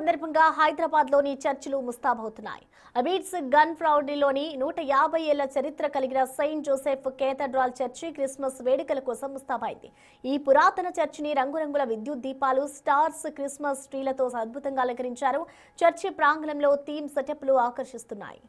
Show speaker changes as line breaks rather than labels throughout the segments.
సందర్భంగా హైదరాబాద్లోని చర్చిలు ముస్తాబవుతున్నాయి. అబీడ్స్ గన్ ఫ్రౌడీలోని 150 ఏళ్ల చరిత్ర కలిగిన Saint Joseph cathedral church Christmas వేడుకల కోసం ముస్తాబైంది. ఈ పురాతన చర్చిని రంగురంగుల విద్యుత్ దీపాలు, స్టార్స్, క్రిస్మస్ ట్రీలతో అద్భుతంగా అలంకరించారు. చర్చి ప్రాంగణంలో థీమ్ సెటప్లు ఆకర్షిస్తున్నాయి.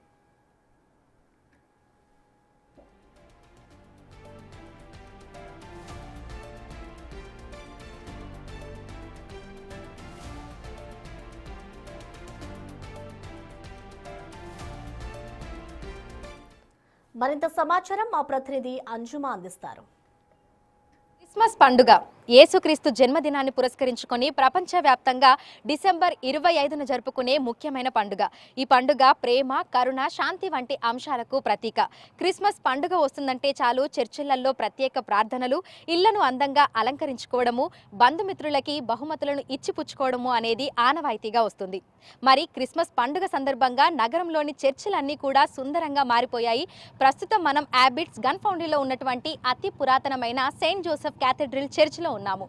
మరింత సమాచారం మా ప్రతినిధి అంజుమా అందిస్తారు.
క్రిస్మస్ పండుగ యేసుక్రీస్తు జన్మదినాన్ని పురస్కరించుకొని ప్రపంచవ్యాప్తంగా డిసెంబర్ 25న జరుపుకునే ముఖ్యమైన పండుగ. ఈ పండుగ ప్రేమ, కరుణ, శాంతి వంటి అంశాలకు ప్రతీక. క్రిస్మస్ పండుగ వస్తుందంటే చాలు చర్చిలలో ప్రత్యేక ప్రార్థనలు, ఇళ్లను అందంగా అలంకరించుకోవడము, బంధుమిత్రులకి బహుమతులను ఇచ్చిపుచ్చుకోవడము అనేది ఆనవాయితీగా వస్తుంది. మరి క్రిస్మస్ పండుగ సందర్భంగా నగరంలోని చర్చిలన్నీ కూడా సుందరంగా మారిపోయాయి. ప్రస్తుతం మనం అబీడ్స్ గన్ ఫౌండరీలో ఉన్నటువంటి అతి పురాతనమైన సెయింట్ జోసెఫ్ కేథడ్రల్ చర్చిలో ఉన్నాము.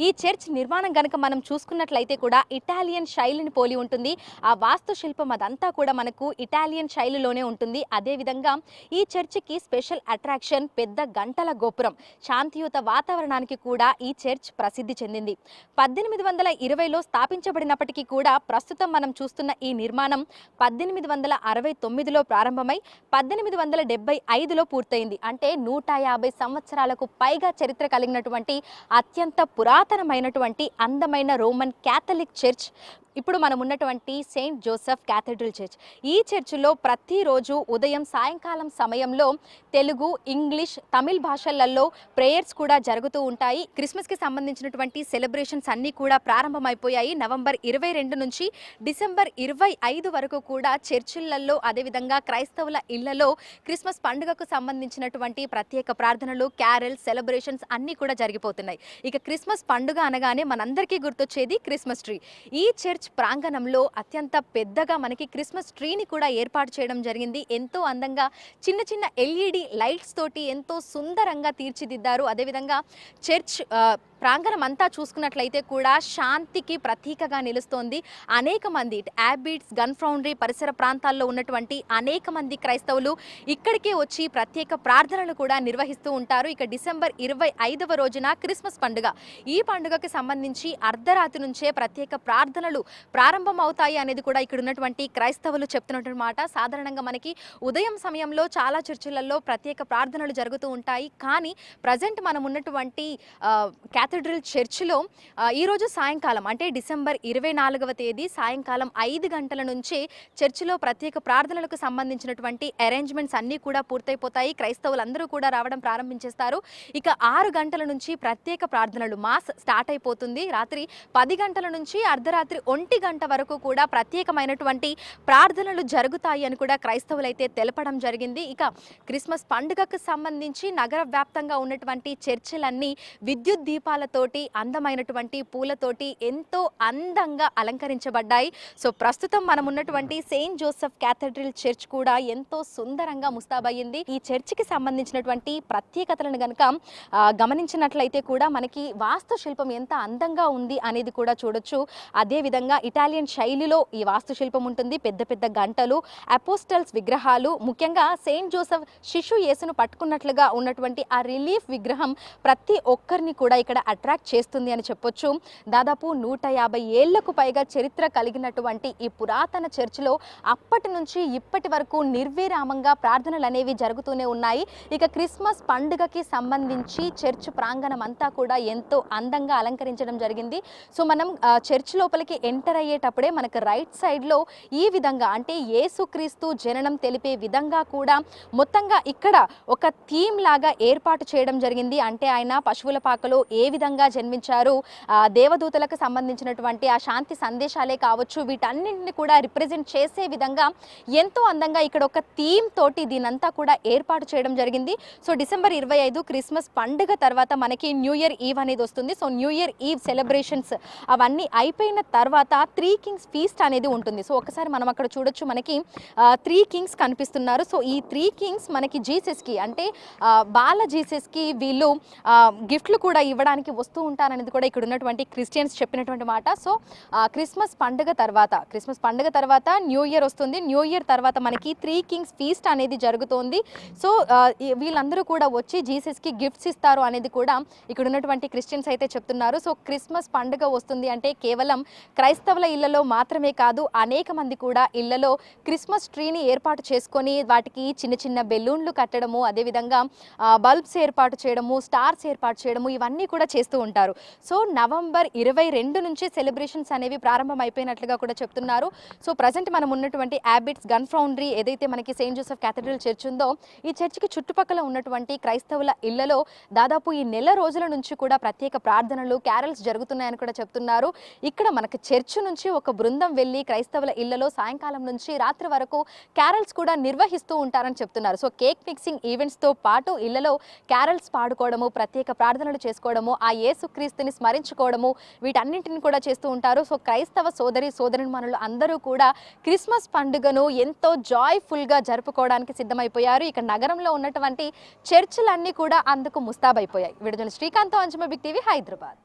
ఈ చర్చ్ నిర్మాణం గనుక మనం చూసుకున్నట్లయితే కూడా ఇటాలియన్ శైలిని పోలి ఉంటుంది. ఆ వాస్తు శిల్పం అదంతా కూడా మనకు ఇటాలియన్ శైలిలోనే ఉంటుంది. అదేవిధంగా ఈ చర్చికి స్పెషల్ అట్రాక్షన్ పెద్ద గంటల గోపురం. శాంతియుత వాతావరణానికి కూడా ఈ చర్చ్ ప్రసిద్ధి చెందింది. 1820లో స్థాపించబడినప్పటికీ కూడా ప్రస్తుతం మనం చూస్తున్న ఈ నిర్మాణం 1869లో ప్రారంభమై 1875లో పూర్తయింది. అంటే 150 సంవత్సరాలకు పైగా చరిత్ర కలిగినటువంటి అత్యంత పురాతనమైనటువంటి అందమైన రోమన్ క్యాథలిక్ చర్చ్ ఇప్పుడు మనం ఉన్నటువంటి సెయింట్ జోసెఫ్ కేథడ్రల్ చర్చ్. ఈ చర్చిలో ప్రతిరోజు ఉదయం సాయంకాలం సమయంలో తెలుగు, ఇంగ్లీష్, తమిళ్ భాషలలో ప్రేయర్స్ కూడా జరుగుతూ ఉంటాయి. క్రిస్మస్కి సంబంధించినటువంటి సెలబ్రేషన్స్ అన్నీ కూడా ప్రారంభమైపోయాయి. నవంబర్ 22 నుంచి డిసెంబర్ 25 వరకు కూడా చర్చిలలో అదేవిధంగా క్రైస్తవుల ఇళ్లలో క్రిస్మస్ పండుగకు సంబంధించినటువంటి ప్రత్యేక ప్రార్థనలు, క్యారల్, సెలబ్రేషన్స్ అన్నీ కూడా జరిగిపోతున్నాయి. ఇక క్రిస్మస్ పండుగ అనగానే మనందరికీ గుర్తొచ్చేది క్రిస్మస్ ట్రీ. ఈ చర్చ్ ప్రాంగణంలో అత్యంత పెద్దగా మనకి క్రిస్మస్ ట్రీని కూడా ఏర్పాటు చేయడం జరిగింది. ఎంతో అందంగా చిన్న చిన్న LED లైట్స్ తోటి ఎంతో సుందరంగా తీర్చిదిద్దారు. అదేవిధంగా చర్చ్ ప్రాంగణం అంతా చూసుకున్నట్లయితే కూడా శాంతికి ప్రతీకగా నిలుస్తోంది. అనేక మంది అబీడ్స్ గన్ ఫౌండరీ పరిసర ప్రాంతాల్లో ఉన్నటువంటి అనేక మంది క్రైస్తవులు ఇక్కడికే వచ్చి ప్రత్యేక ప్రార్థనలు కూడా నిర్వహిస్తూ ఉంటారు. ఇక డిసెంబర్ 25వ రోజున క్రిస్మస్ పండుగ. ఈ పండుగకి సంబంధించి అర్ధరాత్రి నుంచే ప్రత్యేక ప్రార్థనలు ప్రారంభం అవుతాయి అనేది కూడా ఇక్కడ ఉన్నటువంటి క్రైస్తవులు చెప్తున్నటువంటి మాట. సాధారణంగా మనకి ఉదయం సమయంలో చాలా చర్చిలలో ప్రత్యేక ప్రార్థనలు జరుగుతూ ఉంటాయి. కానీ ప్రజెంట్ మనం ఉన్నటువంటి కేథడ్రల్ చర్చిలో ఈరోజు సాయంకాలం అంటే డిసెంబర్ 24వ తేదీ సాయంకాలం 5 గంటల నుంచే చర్చిలో ప్రత్యేక ప్రార్థనలకు సంబంధించినటువంటి అరేంజ్మెంట్స్ అన్నీ కూడా పూర్తయిపోతాయి. క్రైస్తవులందరూ కూడా రావడం ప్రారంభించేస్తారు. ఇక 6 గంటల నుంచి ప్రత్యేక ప్రార్థనలు మాస్ స్టార్ట్ అయిపోతుంది. రాత్రి 10 గంటల నుంచి అర్ధరాత్రి 1 గంట వరకు కూడా ప్రత్యేకమైనటువంటి ప్రార్థనలు జరుగుతాయి అని కూడా క్రైస్తవులైతే తెలపడం జరిగింది. ఇక క్రిస్మస్ పండుగకు సంబంధించి నగర వ్యాప్తంగా ఉన్నటువంటి చర్చిలన్నీ విద్యుత్ దీపాలతోటి అందమైనటువంటి పూలతోటి ఎంతో అందంగా అలంకరించబడ్డాయి. సో ప్రస్తుతం మనం ఉన్నటువంటి సెయింట్ జోసెఫ్ కేథడ్రల్ చర్చ్ కూడా ఎంతో సుందరంగా ముస్తాబయ్యింది. ఈ చర్చికి సంబంధించినటువంటి ప్రత్యేకతలను గనుక గమనించినట్లయితే కూడా మనకి వాస్తు శిల్పం ఎంత అందంగా ఉంది అనేది కూడా చూడొచ్చు. అదేవిధంగా ఇటాలియన్ శైలిలో ఈ వాస్తు శిల్పం ఉంటుంది. పెద్ద పెద్ద గంటలు, అపోస్టల్స్ విగ్రహాలు, ముఖ్యంగా సెయింట్ జోసెఫ్ శిశు యేసును పట్టుకున్నట్లుగా ఉన్నటువంటి ఆ రిలీఫ్ విగ్రహం ప్రతి ఒక్కరిని కూడా ఇక్కడ అట్రాక్ట్ చేస్తుంది అని చెప్పొచ్చు. దాదాపు 150 ఏళ్లకు పైగా చరిత్ర కలిగినటువంటి ఈ పురాతన చర్చిలో అప్పటి నుంచి ఇప్పటి వరకు నిర్విరామంగా ప్రార్థనలు అనేవి జరుగుతూనే ఉన్నాయి. ఇక క్రిస్మస్ పండుగకి సంబంధించి చర్చ్ ప్రాంగణం అంతా కూడా ఎంతో అందంగా అలంకరించడం జరిగింది. సో మనం చర్చ్ లోపలికి ఎంటర్ అయ్యేటప్పుడే మనకు రైట్ సైడ్లో ఈ విధంగా అంటే యేసుక్రీస్తు జననం తెలిపే విధంగా కూడా మొత్తంగా ఇక్కడ ఒక థీమ్ లాగా ఏర్పాటు చేయడం జరిగింది. అంటే ఆయన పశువుల పాకలో ఏ విధంగా జన్మించారు, దేవదూతలకు సంబంధించినటువంటి ఆ శాంతి సందేశాలే కావచ్చు, వీటన్నింటిని కూడా రిప్రజెంట్ చేసే విధంగా ఎంతో అందంగా ఇక్కడ ఒక థీమ్ తోటి దీనంతా కూడా ఏర్పాటు చేయడం జరిగింది. సో డిసెంబర్ 25 క్రిస్మస్ పండుగ తర్వాత మనకి న్యూ ఇయర్ ఈవ్ అనేది వస్తుంది. సో న్యూ ఇయర్ ఈవ్ సెలబ్రేషన్స్ అవన్నీ అయిపోయిన తర్వాత 3 కింగ్స్ ఫీస్ట్ అనేది ఉంటుంది. సో ఒకసారి మనం అక్కడ చూడొచ్చు, మనకి 3 కింగ్స్ కనిపిస్తున్నారు. సో ఈ 3 కింగ్స్ మనకి జీసస్కి అంటే బాల జీసస్కి వీళ్ళు గిఫ్ట్లు కూడా ఇవ్వడానికి జరుపుకోవడానికి వస్తూ ఉంటారనేది కూడా ఇక్కడ ఉన్నటువంటి క్రిస్టియన్స్ చెప్పినటువంటి మాట. సో క్రిస్మస్ పండుగ తర్వాత న్యూ ఇయర్ వస్తుంది. న్యూ ఇయర్ తర్వాత మనకి 3 కింగ్స్ ఫీస్ట్ అనేది జరుగుతోంది. సో వీళ్ళందరూ కూడా వచ్చి జీసస్కి గిఫ్ట్స్ ఇస్తారు అనేది కూడా ఇక్కడ ఉన్నటువంటి క్రిస్టియన్స్ అయితే చెప్తున్నారు. సో క్రిస్మస్ పండుగ వస్తుంది అంటే కేవలం క్రైస్తవుల ఇళ్లలో మాత్రమే కాదు, అనేక మంది కూడా ఇళ్లలో క్రిస్మస్ ట్రీని ఏర్పాటు చేసుకొని వాటికి చిన్న చిన్న బెలూన్లు కట్టడము, అదేవిధంగా బల్బ్స్ ఏర్పాటు చేయడము, స్టార్స్ ఏర్పాటు చేయడము, ఇవన్నీ కూడా చేస్తూ ఉంటారు. సో నవంబర్ 22 నుంచి సెలబ్రేషన్స్ అనేవి ప్రారంభం అయిపోయినట్లుగా కూడా చెప్తున్నారు. సో ప్రజెంట్ మనం ఉన్నటువంటి అబిట్స్ గన్ ఫౌండరీ ఏదైతే మనకి సెయింట్ జోసెఫ్ కేథడ్రల్ చర్చ్ ఉందో, ఈ చర్చికి చుట్టుపక్కల ఉన్నటువంటి క్రైస్తవుల ఇళ్లలో దాదాపు ఈ నెల రోజుల నుంచి కూడా ప్రత్యేక ప్రార్థనలు, క్యారల్స్ జరుగుతున్నాయని కూడా చెప్తున్నారు. ఇక్కడ మనకు చర్చ్ నుంచి ఒక బృందం వెళ్ళి క్రైస్తవుల ఇళ్లలో సాయంకాలం నుంచి రాత్రి వరకు క్యారల్స్ కూడా నిర్వహిస్తూ ఉంటారని చెప్తున్నారు. సో కేక్ మిక్సింగ్ ఈవెంట్స్తో పాటు ఇళ్లలో క్యారల్స్ పాడుకోవడము, ప్రత్యేక ప్రార్థనలు చేసుకోవడము, ఆ యేసుక్రీస్తుని స్మరించుకోవడము, వీటన్నింటిని కూడా చేస్తూ ఉంటారు. సో క్రైస్తవ సోదరీమణులు అందరూ కూడా క్రిస్మస్ పండుగను ఎంతో జాయ్ఫుల్గా జరుపుకోవడానికి సిద్ధమైపోయారు. ఇక నగరంలో ఉన్నటువంటి చర్చిలన్నీ కూడా అందుకు ముస్తాబైపోయాయి. విడుదల శ్రీకాంత్, అంజుమ, బిగ్ టీవీ, హైదరాబాద్.